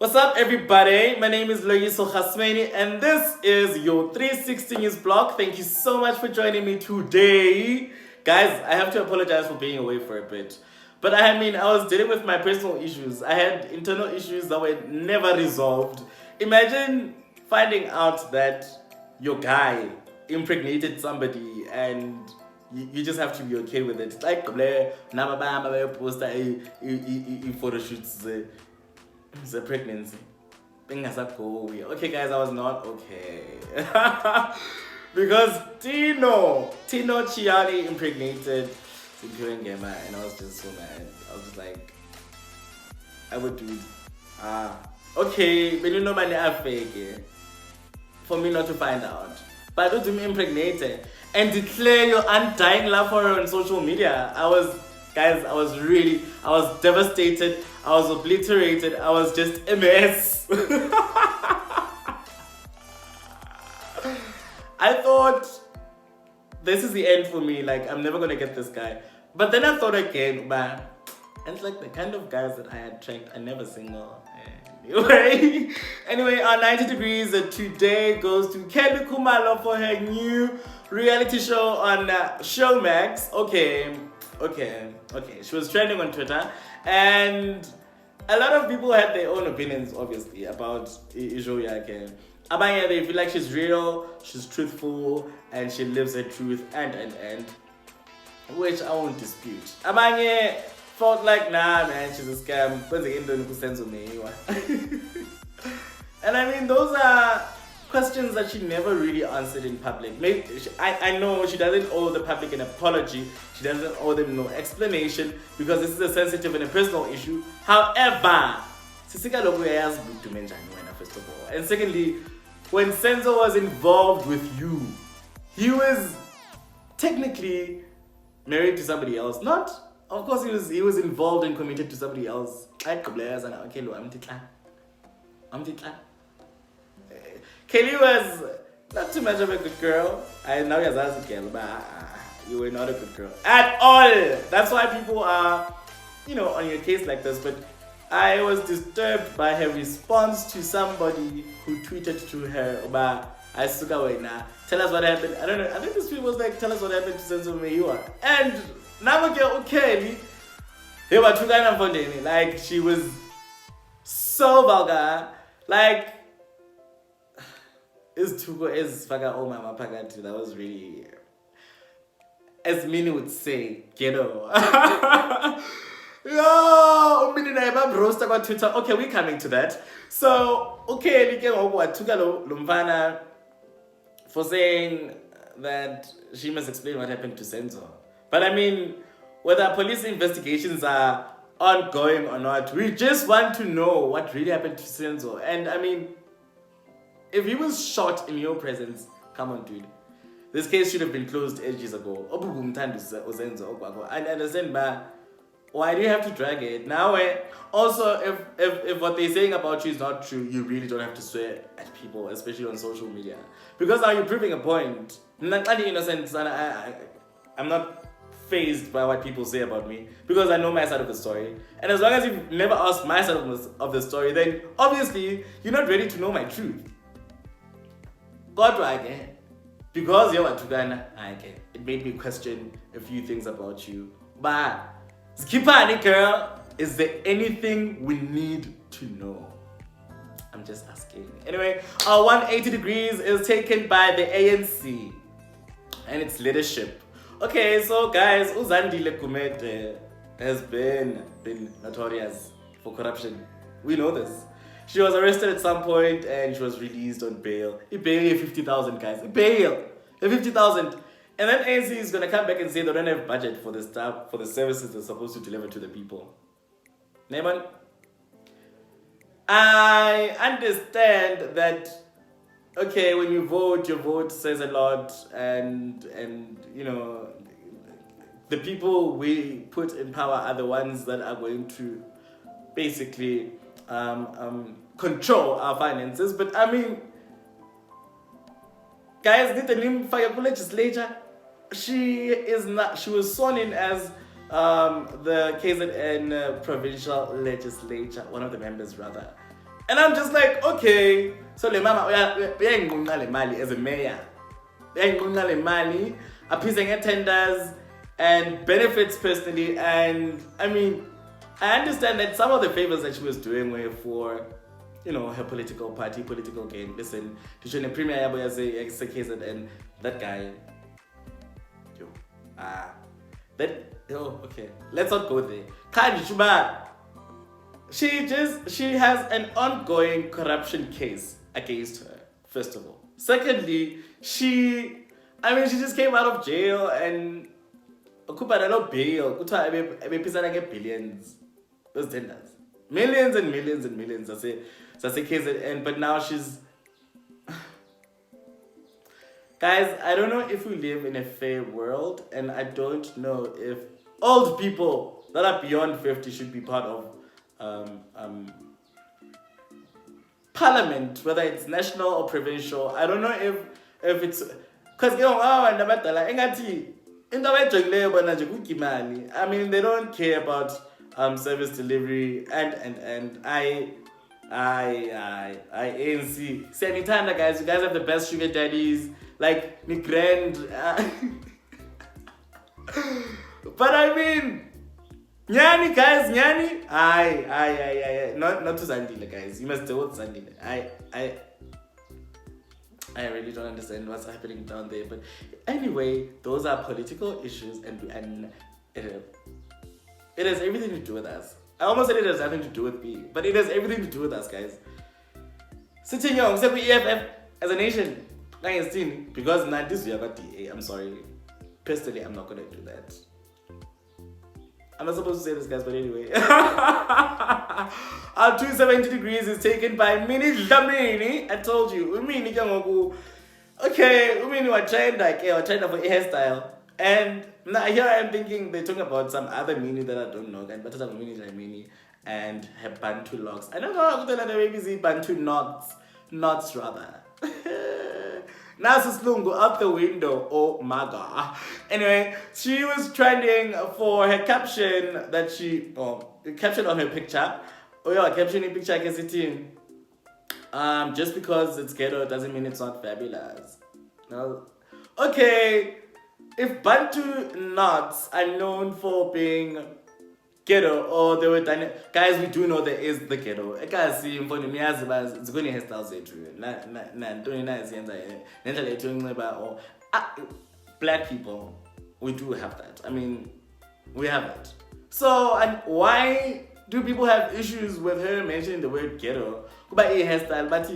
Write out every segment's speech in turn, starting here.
What's up, everybody? My name is Loyiso Khasmeni, and this is your 360 News Bloq. Thank you so much for joining me today. Guys, I have to apologize for being away for a bit. But I was dealing with my personal issues. I had internal issues that were never resolved. Imagine finding out that your guy impregnated somebody and you just have to be okay with it. It's like poster photo shoots the pregnancy. Okay guys, I was not okay. Because Tino Chiani impregnated Simpiwe Ngema, and I was just so mad. I was just like, I would do it. Okay, but you know my name fake for me not to find out. But don't do me impregnated and declare your undying love for her on social media. I was devastated. I was obliterated. I was just a mess. I thought this is the end for me. Like, I'm never gonna get this guy. But then I thought again, man, and it's like the kind of guys that I attract are never single. Anyway, our 90 degrees today goes to Kelly Kumalo for her new reality show on Showmax. Okay. She was trending on Twitter, and a lot of people had their own opinions, obviously, about Ijo Yake. Abanye, they feel like she's real, she's truthful, and she lives her truth, and which I won't dispute. Abanye felt like, nah, man, she's a scam. And those are questions that she never really answered in public. I know she doesn't owe the public an apology. She doesn't owe them no explanation because this is a sensitive and a personal issue. However, first of all, and secondly, when Senzo was involved with you, he was technically married to somebody else. Not, of course, he was involved and committed to somebody else. Kelly was not too much of a good girl. I know you're a girl, but you were not a good girl at all. That's why people are, on your case like this. But I was disturbed by her response to somebody who tweeted to her about I suka wena. Tell us what happened. I don't know. I think this tweet was like, tell us what happened to Senzo Meiwa. And now okay, they were two guys on me. Like, she was so vulgar. Like, is faga oh mama pagati. That was really, as Mini would say, ghetto. Yo, roaster on Twitter. Okay, we're coming to that. So, okay, Lumvana for saying that she must explain what happened to Senzo. But whether police investigations are ongoing or not, we just want to know what really happened to Senzo. And if he was shot in your presence, come on, dude. This case should have been closed ages ago. I understand, but why do you have to drag it? Now, also, if what they're saying about you is not true, you really don't have to swear at people, especially on social media. Because now you're proving a point. I'm not fazed by what people say about me because I know my side of the story. And as long as you've never asked my side of the story, then obviously you're not ready to know my truth. Because you're it made me question a few things about you. But Skipani girl, is there anything we need to know? I'm just asking. Anyway, our 180 degrees is taken by the ANC and its leadership. Okay, so guys, Uzandile Kumete has been notorious for corruption. We know this. She was arrested at some point and she was released on bail. He bailed 50,000, guys. He bailed 50,000. And then ANC is gonna come back and say they don't have budget for the stuff, for the services they're supposed to deliver to the people. Neighbor, I understand that, okay, when you vote, your vote says a lot, and the people we put in power are the ones that are going to basically control our finances. But guys, did the name for your legislature? She was sworn in as the KZN provincial legislature, one of the members rather. And I'm just like, okay, so le mama uyanginqunqa le mali as a mayor. Uyanginqunqa le mali, appeasing attenders and benefits personally. And I mean, I understand that some of the favors that she was doing were for, you know, her political party, political gain. Listen, to show the premier yabo as a case and that guy. Okay. Let's not go there. She has an ongoing corruption case against her, first of all. Secondly, she just came out of jail and occupy no bail. Billions. Those tenders. Millions and millions and millions. That's a case and but now she's guys, I don't know if we live in a fair world, and I don't know if old people that are beyond 50 should be part of parliament, whether it's national or provincial. I don't know if it's because I mean, they don't care about service delivery and I ANC. Sanitanda guys, you guys have the best sugar daddies, like me grand. But I mean, Nyani guys, Nyani. Aye. Not to Zandile guys. You must deal with Zandile. I really don't understand what's happening down there. But anyway, those are political issues, and it has everything to do with us. I almost said it has nothing to do with me, but it has everything to do with us, guys. Sitting young, except we EFF as a nation, because not this we have got DA. I'm sorry. Personally, I'm not gonna do that. I'm not supposed to say this, guys, but anyway. Our 270 degrees is taken by Mini Dlamini. I told you, Umini Yangoku. Okay, Umini was trained like or trained for a hairstyle. And now here I am thinking they're talking about some other Mini that I don't know, but it's a Mini Dlamini and her Bantu locks. I don't know how to tell the babies Bantu knots rather. Nasus Lungu out the window, oh my god. Anyway, she was trending for her caption that the caption on her picture. Oh yeah, caption in picture I can see in. Just because it's ghetto doesn't mean it's not fabulous. No. Okay, if Bantu knots are known for being ghetto, or they were done, guys, we do know there is the ghetto. I can't see in front of me as it's going to hairstyles or black people. We do have that. I mean, we have it. So, and why do people have issues with her mentioning the word ghetto? Hairstyle, but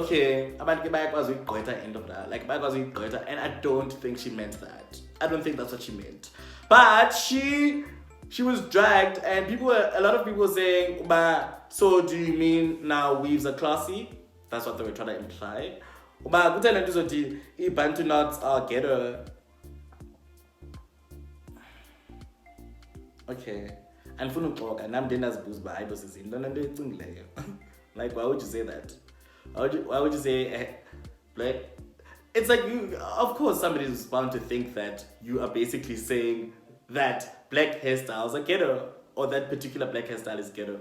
okay, end of that. Like, and I don't think she meant that. I don't think that's what she meant. But she was dragged, and a lot of people were saying, so do you mean now weaves are classy? That's what they were trying to imply. Bantu knots are ghetto. Okay. And like, why would you say that? Why would you say like, it's like of course somebody is bound to think that you are basically saying that black hairstyles are ghetto, or that particular black hairstyle is ghetto.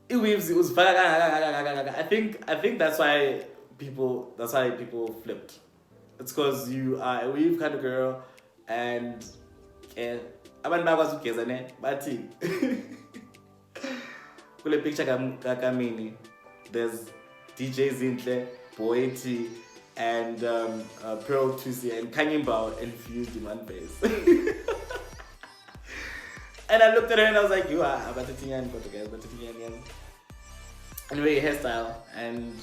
It was I think that's why people flipped. It's because you are a weave kind of girl, and abantu bakwazi ukugeza ne bathi kule picture kaMini there's DJ Zinhle, Boeti, and Pearl Tusi and Kanyimbao infused in one face. And I looked at her and I was like, you are Batatinyan Portuguese, Batatinyan. Anyway, hairstyle, and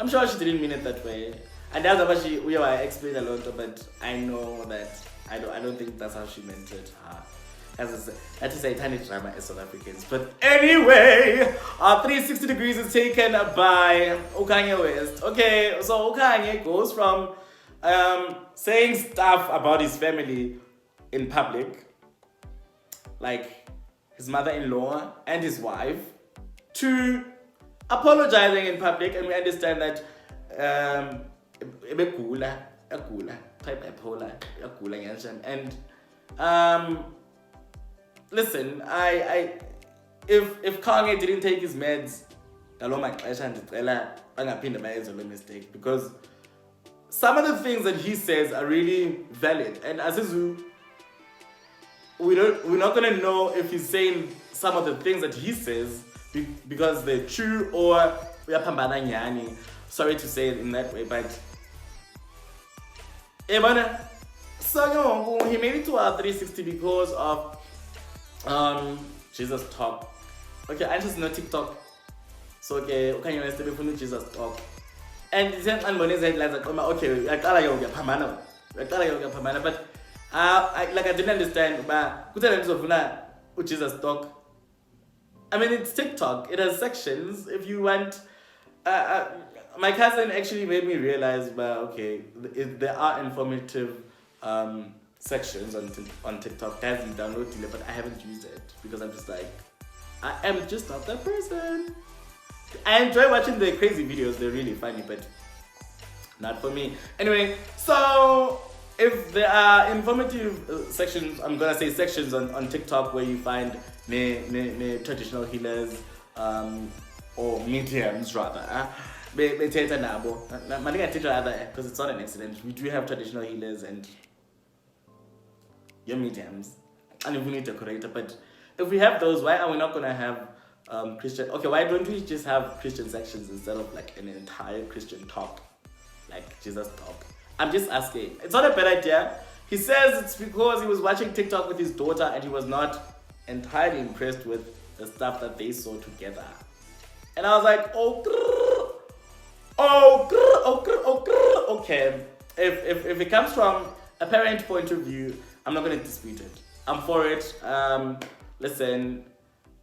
I'm sure she didn't mean it that way. And that's what I explained a lot, but I know that I don't think that's how she meant it. As I said, that is a tiny drama as South Africans. But anyway, our 360 degrees is taken by Kanye West. Okay, so Kanye goes from saying stuff about his family in public, like his mother-in-law and his wife, to apologizing in public. And we understand that and listen, if Kanye didn't take his meds, mistake, because some of the things that he says are really valid, and Azizu, we're not gonna know if he's saying some of the things that he says because they're true or we are pambana nyani. Sorry to say it in that way, but so he made it to our 360 because of Jesus talk. Okay, I just know TikTok. So okay, can you understand me Jesus talk? And the same man is like okay, I call you pamana. But I didn't understand, but Jesus talk. I mean, it's TikTok. It has sections. If you want, my cousin actually made me realize, okay, there are informative sections on TikTok. Guys, you download it, but I haven't used it because I'm just like, I am just not that person. I enjoy watching the crazy videos. They're really funny, but not for me. Anyway, so if there are informative sections, I'm gonna say sections on TikTok where you find traditional healers or mediums rather. Because it's not an accident. We do have traditional healers and your mediums, and if we need a decorator. But if we have those, why are we not gonna have Christian? Okay, why don't we just have Christian sections instead of like an entire Christian talk, like Jesus talk? I'm just asking. It's not a bad idea. He says it's because he was watching TikTok with his daughter and he was not entirely impressed with the stuff that they saw together. And I was like, okay. If it comes from a parent point of view, I'm not gonna dispute it. I'm for it. Listen,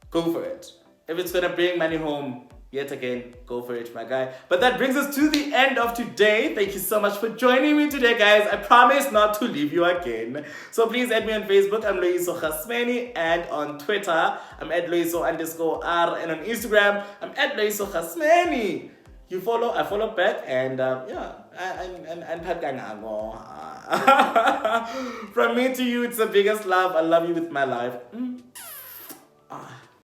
go for it. If it's gonna bring money home, yet again, go for it, my guy. But that brings us to the end of today. Thank you so much for joining me today, guys. I promise not to leave you again. So please add me on Facebook. I'm Loyiso Khasmeni. And on Twitter, I'm at Loyiso_R. And on Instagram, I'm at Loyiso Khasmeni. You follow, I follow back, and from me to you, it's the biggest love. I love you with my life.